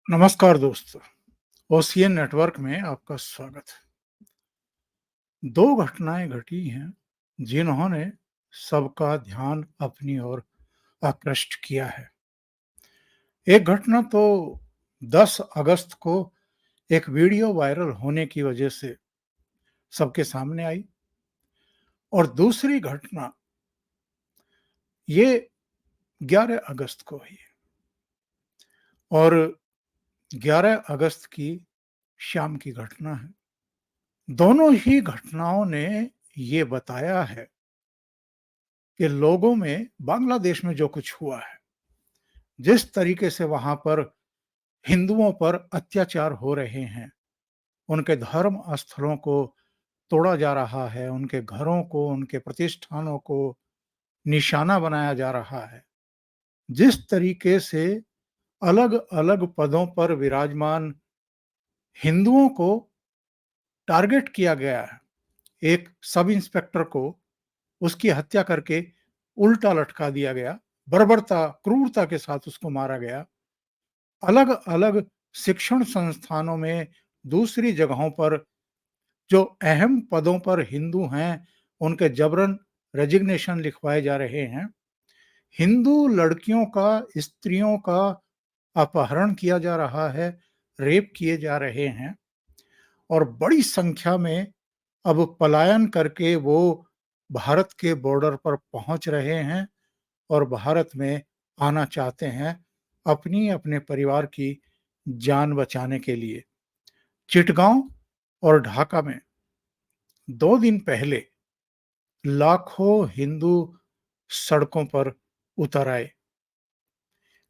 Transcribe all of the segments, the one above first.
नमस्कार दोस्तों, ocean network में आपका स्वागत है। दो घटनाएं घटी हैं जिन्होंने सबका ध्यान अपनी ओर आकृष्ट किया है। एक घटना तो 10 अगस्त को एक वीडियो वायरल होने की वजह से सबके सामने आई और दूसरी घटना ये 11 अगस्त को हुई और 11 अगस्त की शाम की घटना है। दोनों ही घटनाओं ने ये बताया है कि लोगों में बांग्लादेश में जो कुछ हुआ है, जिस तरीके से वहां पर हिंदुओं पर अत्याचार हो रहे हैं, उनके धर्म स्थलों को तोड़ा जा रहा है, उनके घरों को, उनके प्रतिष्ठानों को निशाना बनाया जा रहा है, जिस तरीके से अलग-अलग पदों पर विराजमान हिंदुओं को टारगेट किया गया है। एक सब इंस्पेक्टर को उसकी हत्या करके उल्टा लटका दिया गया, बर्बरता, क्रूरता के साथ उसको मारा गया। अलग-अलग शिक्षण संस्थानों में, दूसरी जगहों पर जो अहम पदों पर हिंदू हैं, उनके जबरन रेजिग्नेशन लिखवाए जा रहे हैं। हिंदू लड़कियों का, स्त्रियों का अपहरण किया जा रहा है, रेप किए जा रहे हैं और बड़ी संख्या में अब पलायन करके वो भारत के बॉर्डर पर पहुंच रहे हैं और भारत में आना चाहते हैं अपने परिवार की जान बचाने के लिए। चिटगांव और ढाका में 2 दिन पहले लाखों हिंदू सड़कों पर उतर आए।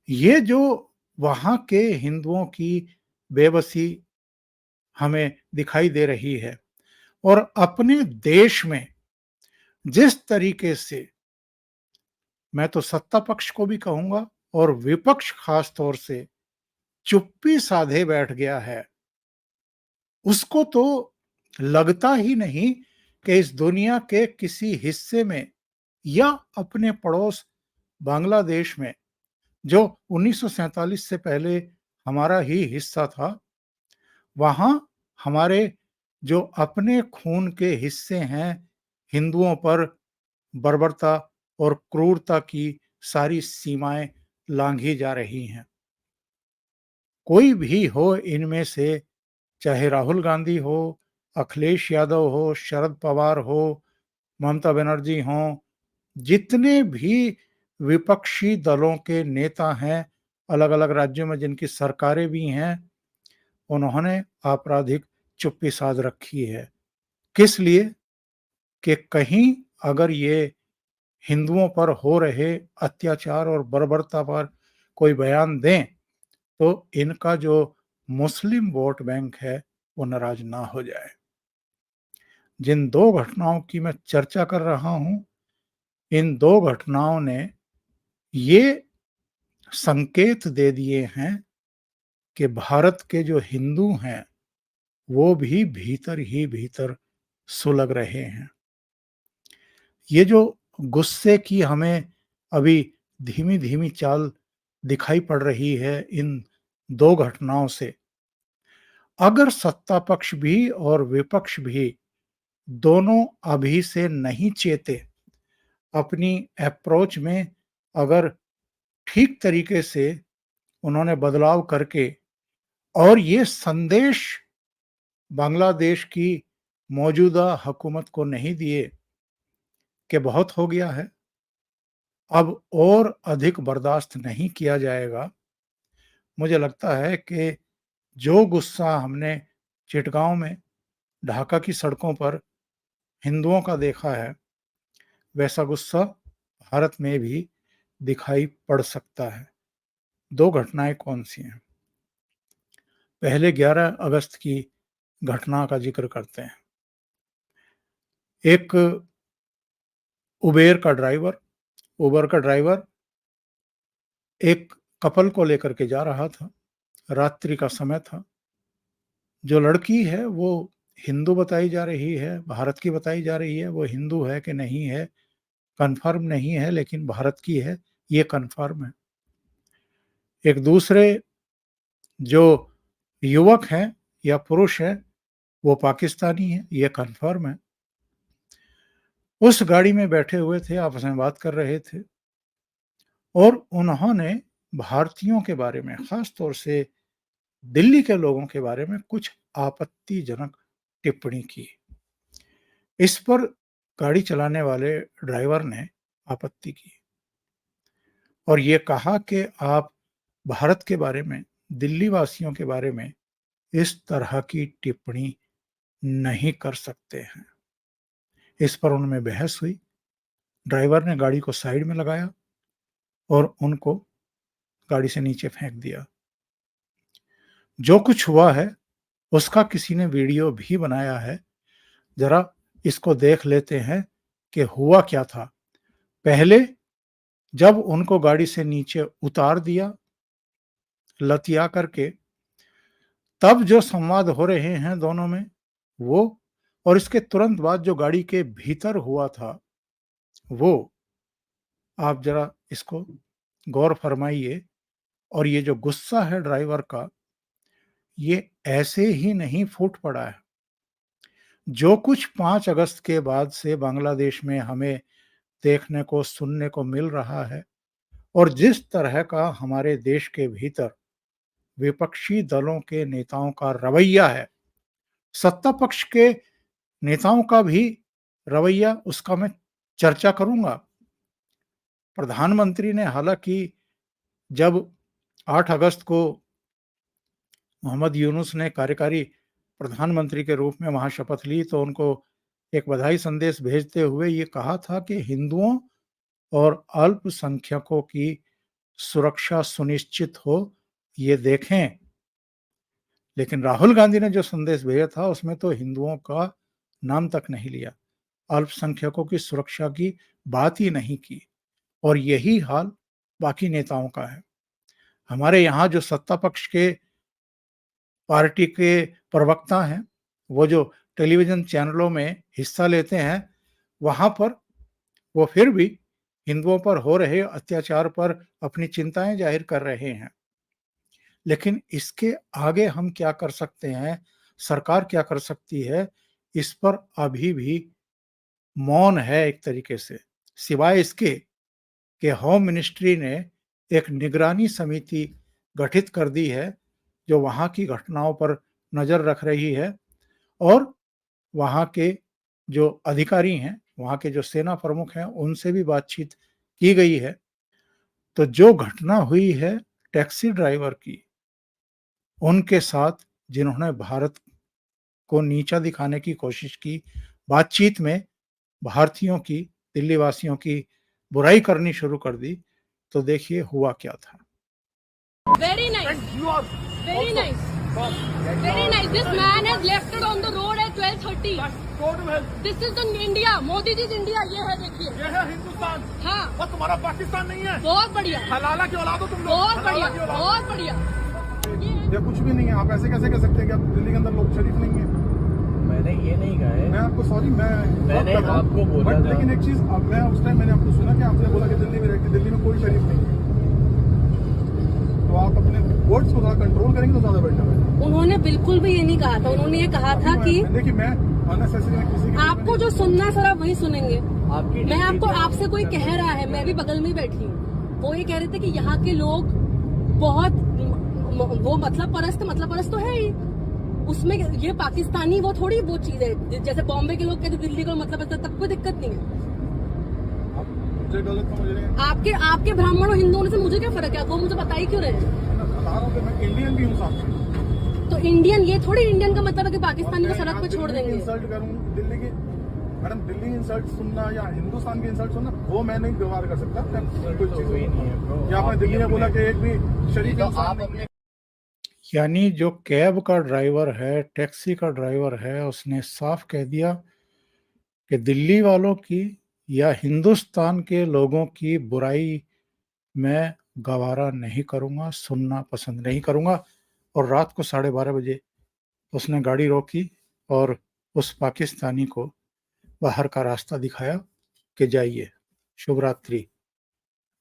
ये जो वहां के हिंदुओं की बेबसी हमें दिखाई दे रही है और अपने देश में जिस तरीके से, मैं तो सत्ता पक्ष को भी कहूंगा और विपक्ष खास तौर से चुप्पी साधे बैठ गया है, उसको तो लगता ही नहीं कि इस दुनिया के किसी हिस्से में या अपने पड़ोस बांग्लादेश में, जो 1947 से पहले हमारा ही हिस्सा था, वहां हमारे जो अपने खून के हिस्से हैं, हिंदुओं पर बर्बरता और क्रूरता की सारी सीमाएं लांघी जा रही हैं। कोई भी हो इनमें से, चाहे राहुल गांधी हो, अखिलेश यादव हो, शरद पवार हो, ममता बनर्जी हों, जितने भी विपक्षी दलों के नेता हैं, अलग-अलग राज्यों में जिनकी सरकारें भी हैं, उन्होंने आपराधिक चुप्पी साध रखी है। किस लिए? कि कहीं अगर ये हिंदुओं पर हो रहे अत्याचार और बर्बरता पर कोई बयान दें, तो इनका जो मुस्लिम वोट बैंक है, वो नाराज ना हो जाए। जिन 2 घटनाओं की मैं चर्चा कर रहा हूं, इन 2 घटनाओं ने ये संकेत दे दिए हैं कि भारत के जो हिंदू हैं, वो भी भीतर ही भीतर सुलग रहे हैं। ये जो गुस्से की हमें अभी धीमी-धीमी चाल दिखाई पड़ रही है इन 2 घटनाओं से, अगर सत्ता पक्ष भी और विपक्ष भी दोनों अभी से नहीं चेते, अपनी अप्रोच में अगर ठीक तरीके से उन्होंने बदलाव करके और ये संदेश बांग्लादेश की मौजूदा हुकूमत को नहीं दिए कि बहुत हो गया है, अब और अधिक बर्दाश्त नहीं किया जाएगा। मुझे लगता है कि जो गुस्सा हमने चिटगांव में, ढाका की सड़कों पर हिंदुओं का देखा है, वैसा गुस्सा भारत में भी दिखाई पड़ सकता है। 2 घटनाएं कौन-सी हैं? पहले 11 अगस्त की घटना का ज़िक्र करते हैं। एक उबर का ड्राइवर एक कपल को लेकर के जा रहा था, रात्रि का समय था। जो लड़की है वो हिंदू बताई जा रही है, भारत की बताई जा रही है, वो हिंदू है कि नहीं है, कन्फर्म नहीं है, लेकिन भारत की है, ये कन्फर्म है। एक दूसरे जो युवक हैं या पुरुष हैं वो पाकिस्तानी हैं, ये कन्फर्म है। उस गाड़ी में बैठे हुए थे, आपस में बात कर रहे थे और उन्होंने भारतीयों के बारे में, ख़ास तौर से दिल्ली के लोगों के बारे में कुछ आपत्तिजनक टिप्पणी की। इस पर गाड़ी चलाने वाले ड्राइवर ने आपत्ति की और ये कहा कि आप भारत के बारे में, दिल्ली वासियों के बारे में इस तरह की टिप्पणी नहीं कर सकते हैं। इस पर उनमें बहस हुई। ड्राइवर ने गाड़ी को साइड में लगाया और उनको गाड़ी से नीचे फेंक दिया। जो कुछ हुआ है उसका किसी ने वीडियो भी बनाया है। ज़रा इसको देख लेते हैं कि हुआ क्या था। पहले जब उनको गाड़ी से नीचे उतार दिया लतिया करके, तब जो संवाद हो रहे हैं दोनों में वो, और इसके तुरंत बाद जो गाड़ी के भीतर हुआ था वो, आप जरा इसको गौर फरमाइए। और ये जो गुस्सा है ड्राइवर का, ये ऐसे ही नहीं फूट पड़ा है। जो कुछ 5 अगस्त के बाद से बांग्लादेश में हमें देखने को, सुनने को मिल रहा है और जिस तरह का हमारे देश के भीतर विपक्षी दलों के नेताओं का रवैया है, सत्ता पक्ष के नेताओं का भी रवैया, उसका मैं चर्चा करूँगा। प्रधानमंत्री ने हालाँकि जब 8 अगस्त को मोहम्मद यूनुस ने कार्यकारी प्रधानमंत्री के रूप में वहाँ शपथ ली तो उनको एक बधाई संदेश भेजते हुए ये कहा था कि हिंदुओं और अल्पसंख्यकों की सुरक्षा सुनिश्चित हो, ये देखें। लेकिन राहुल गांधी ने जो संदेश भेजा था उसमें तो हिंदुओं का नाम तक नहीं लिया, अल्पसंख्यकों की सुरक्षा की बात ही नहीं की। और यही हाल बाकी नेताओं का है। हमारे यहाँ जो सत्ता पक्ष के पार्टी के प्रवक्ता हैं, वो जो टेलीविज़न चैनलों में हिस्सा लेते हैं, वहाँ पर वो फिर भी हिंदुओं पर हो रहे अत्याचार पर अपनी चिंताएँ ज़ाहिर कर रहे हैं। लेकिन इसके आगे हम क्या कर सकते हैं, सरकार क्या कर सकती है, इस पर अभी भी मौन है एक तरीके से। सिवाय इसके कि होम मिनिस्ट्री ने एक निगरानी समिति गठित कर दी है, जो वहाँ की घटनाओं पर नज़र रख रही है और वहाँ के जो अधिकारी हैं, वहाँ के जो सेना प्रमुख हैं, उनसे भी बातचीत की गई है। तो जो घटना हुई है टैक्सी ड्राइवर की, उनके साथ जिन्होंने भारत को नीचा दिखाने की कोशिश की, बातचीत में भारतीयों की, दिल्ली वासियों की बुराई करनी शुरू कर दी, तो देखिए हुआ क्या था। Very nice. Very nice. Very nice. This man has left it on the road at 12:30. This is the India. Modi ji's India. ये है देखिए. ये है हिंदुस्तान. हाँ. और तुम्हारा पाकिस्तान नहीं है. बहुत बढ़िया. हलाला की औलाद हो तुम लोग. बहुत बढ़िया. बहुत बढ़िया. ये कुछ भी नहीं है. आप ऐसे कैसे कह सकते हैं कि आप दिल्ली के अंदर लोग शरीफ नहीं है? मैंने ये नहीं कहा है. मैं आपको सॉरी, मैंने आपको बोला था. लेकिन एक चीज, अब मैं उस टाइम मैंने आपको सुना कि आपने बोला कि दिल्ली में रहती, दिल्ली में कोई शरीफ नहीं है. तो आप अपने वर्ड्स को थोड़ा कंट्रोल करेंगे तो ज्यादा बेटर है. उन्होंने बिल्कुल भी ये नहीं कहा था. उन्होंने ये कहा था कि देखिए, मैं अननेसेसरी किसी आपको जो सुनना है सर आप वही सुनेंगे. आपकी मैं आपको, आपसे कोई कह रहा है, मैं भी बगल में ही बैठी हूँ, वो ये कह रहे थे कि यहाँ के लोग बहुत वो मतलब परस्त तो है ही. उसमें ये पाकिस्तानी वो थोड़ी वो चीज है, जैसे बॉम्बे के लोग कहते दिल्ली का मतलब है, तब कोई दिक्कत नहीं है. मुझे गलत समझ रहे हैं. आपके ब्राह्मण और हिंदू होने से मुझे क्या फर्क है, वो मुझे बता ही क्यों रहे हैं. मैं बता रहा हूँ कि मैं इंडियन भी हूँ साथ में. तो इंडियन, ये थोड़ी इंडियन का मतलब है कि पाकिस्तानी को सड़क पे छोड़ देंगे. इंसल्ट करूँ दिल्ली की, मैडम दिल्ली इंसल्ट सुनना या हिंदुस्तान की इंसल्ट सुनना, वो मैं नहीं व्यवहार कर सकता. कोई चीज नहीं है. या आपने दिल्ली में बोला कि एक भी शरीफ इंसान नहीं है. यानी जो कैब का ड्राइवर है, टैक्सी का ड्राइवर है, उसने साफ कह दिया कि दिल्ली वालों की या हिंदुस्तान के लोगों की बुराई मैं गवारा नहीं करूँगा, सुनना पसंद नहीं करूँगा। और रात को 12:30 बजे उसने गाड़ी रोकी और उस पाकिस्तानी को बाहर का रास्ता दिखाया कि जाइए, शुभ रात्रि।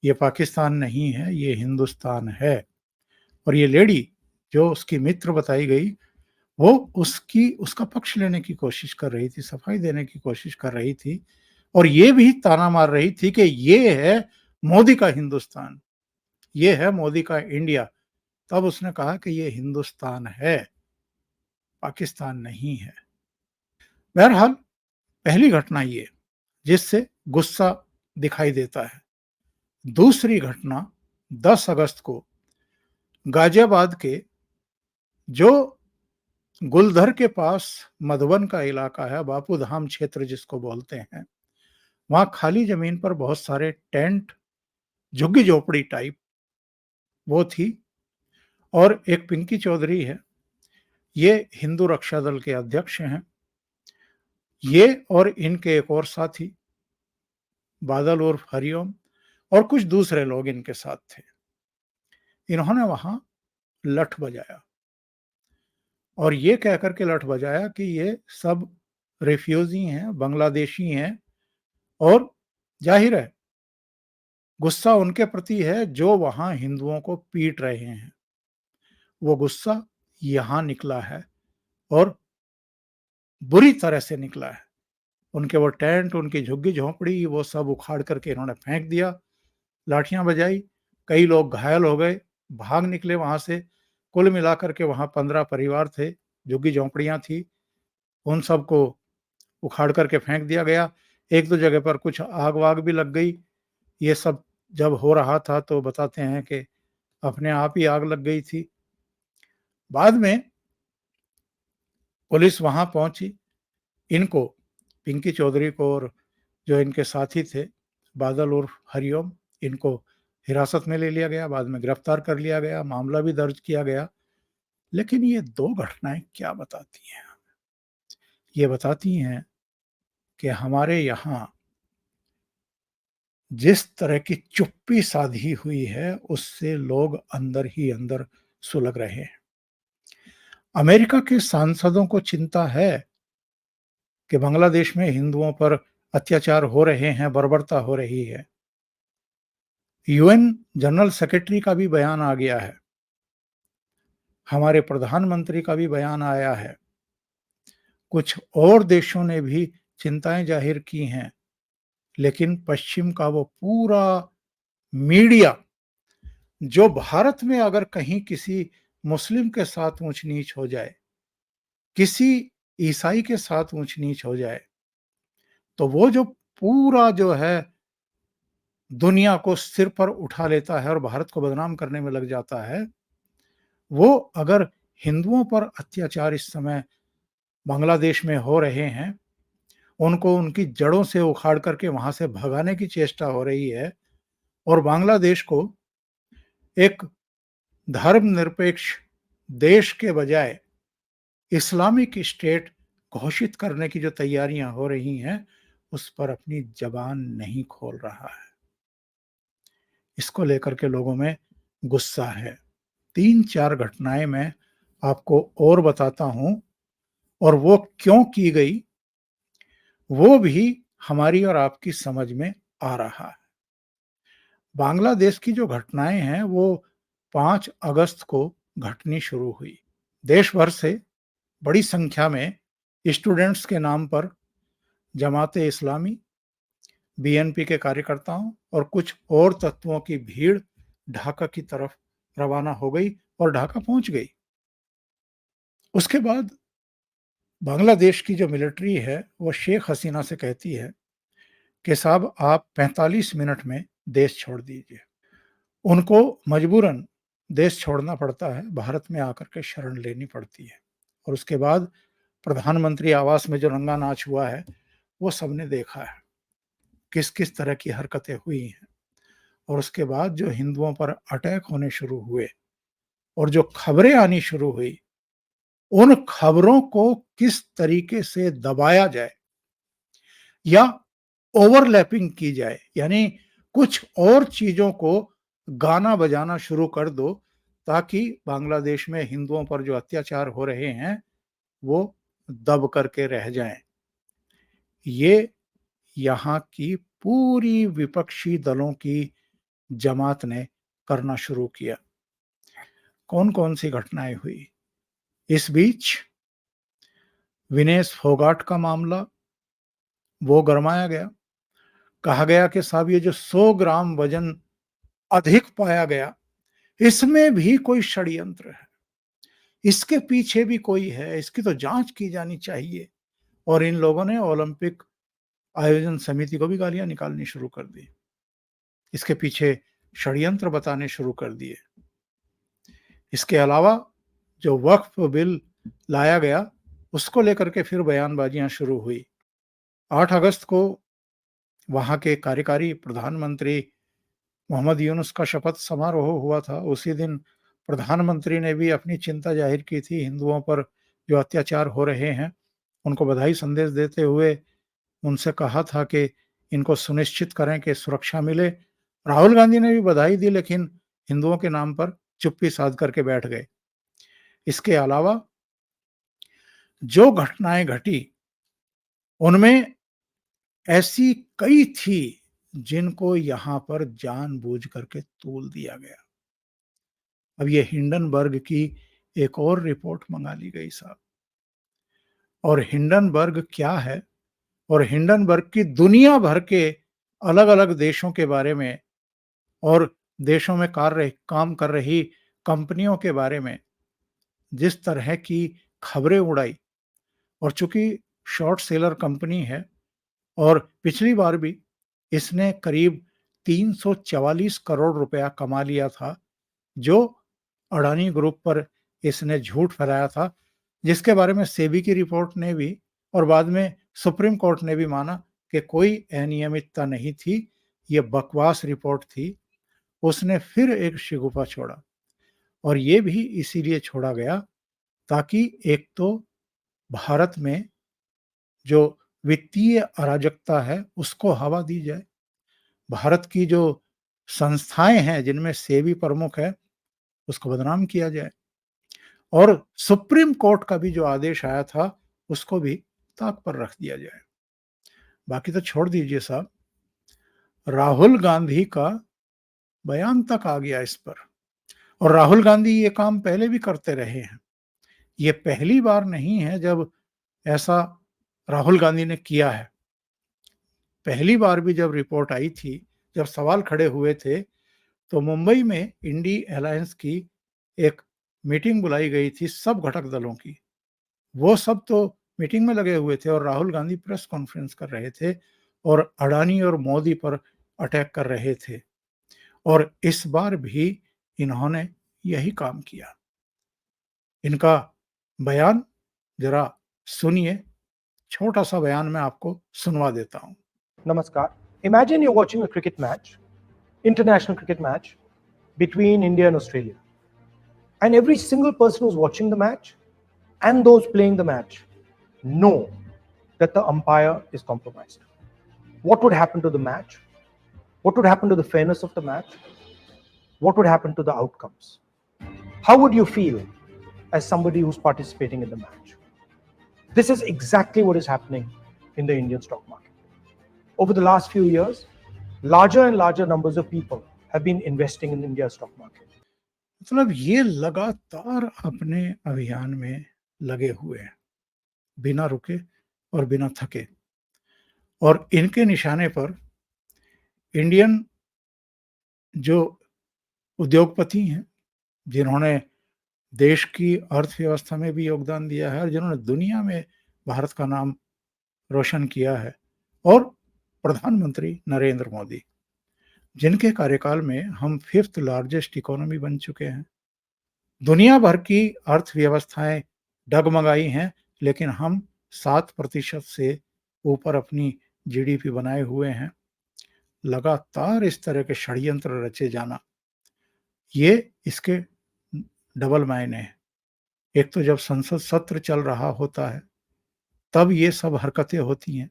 ये पाकिस्तान नहीं है, ये हिंदुस्तान है। और ये लेडी जो उसकी मित्र बताई गई, वो उसका पक्ष लेने की कोशिश कर रही थी, सफाई देने की कोशिश कर रही थी और ये भी ताना मार रही थी कि ये है मोदी का हिंदुस्तान, ये है मोदी का इंडिया। तब उसने कहा कि ये हिंदुस्तान है, पाकिस्तान नहीं है। बहरहाल पहली घटना ये जिससे गुस्सा दिखाई देता है। दूसरी घटना 10 अगस्त को गाजियाबाद के जो गुलधर के पास मधुबन का इलाका है, बापू धाम क्षेत्र जिसको बोलते हैं, वहां खाली जमीन पर बहुत सारे टेंट, झुग्गी झोपड़ी टाइप वो थी और एक पिंकी चौधरी है, ये हिंदू रक्षा दल के अध्यक्ष हैं। ये और इनके एक और साथी बादल उर्फ हरिओम और कुछ दूसरे लोग इनके साथ थे। इन्होंने वहां लठ बजाया और ये कहकर के लठ बजाया कि ये सब रिफ्यूजी हैं, बांग्लादेशी हैं और जाहिर है गुस्सा उनके प्रति है जो वहां हिंदुओं को पीट रहे हैं। वो गुस्सा यहां निकला है और बुरी तरह से निकला है। उनके वो टेंट, उनकी झुग्गी झोंपड़ी वो सब उखाड़ करके इन्होंने फेंक दिया, लाठियां बजाई, कई लोग घायल हो गए, भाग निकले वहां से। कुल मिलाकर के वहां 15 परिवार थे, झुग्गी झोंपड़ियां थी, उन सबको उखाड़ करके फेंक दिया गया। एक दो जगह पर कुछ आग वाग भी लग गई। ये सब जब हो रहा था तो बताते हैं कि अपने आप ही आग लग गई थी। बाद में पुलिस वहां पहुंची, इनको पिंकी चौधरी को और जो इनके साथी थे बादल उर्फ हरिओम, इनको हिरासत में ले लिया गया, बाद में गिरफ्तार कर लिया गया, मामला भी दर्ज किया गया। लेकिन ये दो घटनाएं क्या बताती हैं? ये बताती हैं कि हमारे यहाँ जिस तरह की चुप्पी साधी हुई है उससे लोग अंदर ही अंदर सुलग रहे हैं। अमेरिका के सांसदों को चिंता है कि बांग्लादेश में हिंदुओं पर अत्याचार हो रहे हैं, बर्बरता हो रही है। यूएन जनरल सेक्रेटरी का भी बयान आ गया है, हमारे प्रधानमंत्री का भी बयान आया है, कुछ और देशों ने भी चिंताएं जाहिर की हैं, लेकिन पश्चिम का वो पूरा मीडिया जो भारत में अगर कहीं किसी मुस्लिम के साथ ऊंच नीच हो जाए, किसी ईसाई के साथ ऊंच नीच हो जाए, तो वो जो पूरा जो है दुनिया को सिर पर उठा लेता है और भारत को बदनाम करने में लग जाता है। वो अगर हिंदुओं पर अत्याचार इस समय बांग्लादेश में हो रहे हैं, उनको उनकी जड़ों से उखाड़ करके वहां से भगाने की चेष्टा हो रही है और बांग्लादेश को एक धर्मनिरपेक्ष देश के बजाय इस्लामिक स्टेट घोषित करने की जो तैयारियां हो रही हैं, उस पर अपनी जबान नहीं खोल रहा है। इसको लेकर के लोगों में गुस्सा है। 3-4 घटनाएं मैं आपको और बताता हूं और वो क्यों की गई वो भी हमारी और आपकी समझ में आ रहा है। बांग्लादेश की जो घटनाएं हैं वो 5 अगस्त को घटनी शुरू हुई। देश भर से बड़ी संख्या में स्टूडेंट्स के नाम पर जमाते इस्लामी, बीएनपी के कार्यकर्ताओं और कुछ और तत्वों की भीड़ ढाका की तरफ रवाना हो गई और ढाका पहुंच गई। उसके बाद बांग्लादेश की जो मिलिट्री है वो शेख हसीना से कहती है कि साहब आप 45 मिनट में देश छोड़ दीजिए। उनको मजबूरन देश छोड़ना पड़ता है, भारत में आकर के शरण लेनी पड़ती है। और उसके बाद प्रधानमंत्री आवास में जो रंगा नाच हुआ है वो सबने देखा है, किस किस तरह की हरकतें हुई हैं। और उसके बाद जो हिंदुओं पर अटैक होने शुरू हुए और जो खबरें आनी शुरू हुई, उन खबरों को किस तरीके से दबाया जाए या ओवरलैपिंग की जाए, यानी कुछ और चीजों को गाना बजाना शुरू कर दो ताकि बांग्लादेश में हिंदुओं पर जो अत्याचार हो रहे हैं वो दब करके रह जाएं। ये यहाँ की पूरी विपक्षी दलों की जमात ने करना शुरू किया। कौन कौन सी घटनाएं हुई। इस बीच विनेश फोगाट का मामला वो गरमाया गया। कहा गया कि साहब ये जो 100 ग्राम वजन अधिक पाया गया, इसमें भी कोई षड्यंत्र है, इसके पीछे भी कोई है, इसकी तो जांच की जानी चाहिए। और इन लोगों ने ओलंपिक आयोजन समिति को भी गालियां निकालनी शुरू कर दी, इसके पीछे षड्यंत्र बताने शुरू कर दिए। इसके अलावा जो वक्फ बिल लाया गया, उसको लेकर के फिर बयानबाजियां शुरू हुई। 8 अगस्त को वहां के कार्यकारी प्रधानमंत्री मोहम्मद यूनुस का शपथ समारोह हुआ था। उसी दिन प्रधानमंत्री ने भी अपनी चिंता जाहिर की थी हिंदुओं पर जो अत्याचार हो रहे हैं, उनको बधाई संदेश देते हुए उनसे कहा था कि इनको सुनिश्चित करें कि सुरक्षा मिले। राहुल गांधी ने भी बधाई दी, लेकिन हिंदुओं के नाम पर चुप्पी साध करके बैठ गए। इसके अलावा जो घटनाएं घटी, उनमें ऐसी कई थी जिनको यहां पर जानबूझ करके तूल दिया गया। अब ये हिंडनबर्ग की एक और रिपोर्ट मंगा ली गई साहब। और हिंडनबर्ग क्या है, और हिंडनबर्ग की दुनिया भर के अलग अलग देशों के बारे में और देशों में काम कर रही कंपनियों के बारे में जिस तरह की खबरें उड़ाई। और चूंकि शॉर्ट सेलर कंपनी है और पिछली बार भी इसने करीब 344 करोड़ रुपया कमा लिया था, जो अडानी ग्रुप पर इसने झूठ फैलाया था, जिसके बारे में सेबी की रिपोर्ट ने भी और बाद में सुप्रीम कोर्ट ने भी माना कि कोई अनियमितता नहीं थी, ये बकवास रिपोर्ट थी। उसने फिर एक शिगुफा छोड़ा, और ये भी इसीलिए छोड़ा गया ताकि एक तो भारत में जो वित्तीय अराजकता है उसको हवा दी जाए, भारत की जो संस्थाएं हैं जिनमें सेबी प्रमुख है उसको बदनाम किया जाए, और सुप्रीम कोर्ट का भी जो आदेश आया था उसको भी ताक पर रख दिया जाए। बाकी तो छोड़ दीजिए साहब, राहुल गांधी का बयान तक आ गया इस पर। और राहुल गांधी ये काम पहले भी करते रहे हैं, ये पहली बार नहीं है जब ऐसा राहुल गांधी ने किया है। पहली बार भी जब रिपोर्ट आई थी, जब सवाल खड़े हुए थे, तो मुंबई में इंडी अलायंस की एक मीटिंग बुलाई गई थी सब घटक दलों की। वो सब तो मीटिंग में लगे हुए थे और राहुल गांधी प्रेस कॉन्फ्रेंस कर रहे थे और अडानी और मोदी पर अटैक कर रहे थे। और इस बार भी इन्होंने यही काम किया। इनका बयान जरा सुनिए, छोटा सा बयान मैं आपको सुनवा देता हूं। Namaskar. Imagine you're watching a cricket match, international cricket match between India and Australia. And every single person who's watching the match and those playing the match know that the umpire is compromised. What would happen to the match? What would happen to the fairness of the match? What would happen to the outcomes? How would you feel as somebody who's participating in the match? This is exactly what is happening in the Indian stock market. Over the last few years, larger and larger numbers of people have been investing in India's stock market. मतलब ये लगातार अपने अभियान में लगे हुए हैं, बिना रुके और बिना थके। और इनके निशाने पर इंडियन जो उद्योगपति हैं, जिन्होंने देश की अर्थव्यवस्था में भी योगदान दिया है और जिन्होंने दुनिया में भारत का नाम रोशन किया है, और प्रधानमंत्री नरेंद्र मोदी, जिनके कार्यकाल में हम 5th लार्जेस्ट इकोनॉमी बन चुके हैं। दुनिया भर की अर्थव्यवस्थाएं डगमगाई हैं, लेकिन हम 7% से ऊपर अपनी जीडीपी बनाए हुए हैं। लगातार इस तरह के षड्यंत्र रचे जाना, ये इसके डबल मायने हैं। एक तो जब संसद सत्र चल रहा होता है तब ये सब हरकतें होती हैं,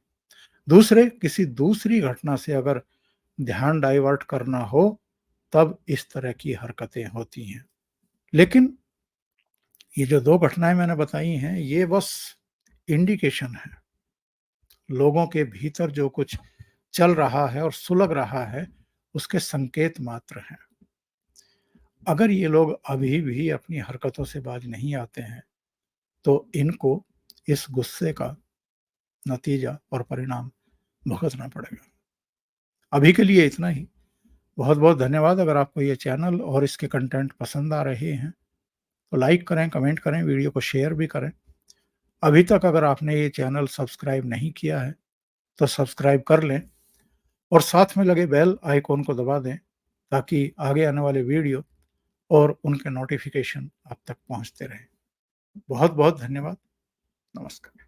दूसरे किसी दूसरी घटना से अगर ध्यान डाइवर्ट करना हो तब इस तरह की हरकतें होती हैं। लेकिन ये जो 2 घटनाएं मैंने बताई हैं, ये बस इंडिकेशन है। लोगों के भीतर जो कुछ चल रहा है और सुलग रहा है, उसके संकेत मात्र हैं। अगर ये लोग अभी भी अपनी हरकतों से बाज नहीं आते हैं तो इनको इस गुस्से का नतीजा और परिणाम भुगतना पड़ेगा। अभी के लिए इतना ही। बहुत बहुत धन्यवाद। अगर आपको ये चैनल और इसके कंटेंट पसंद आ रहे हैं तो लाइक करें, कमेंट करें, वीडियो को शेयर भी करें। अभी तक अगर आपने ये चैनल सब्सक्राइब नहीं किया है तो सब्सक्राइब कर लें और साथ में लगे बेल आइकॉन को दबा दें ताकि आगे आने वाले वीडियो और उनके नोटिफिकेशन आप तक पहुंचते रहें। बहुत बहुत धन्यवाद। नमस्कार।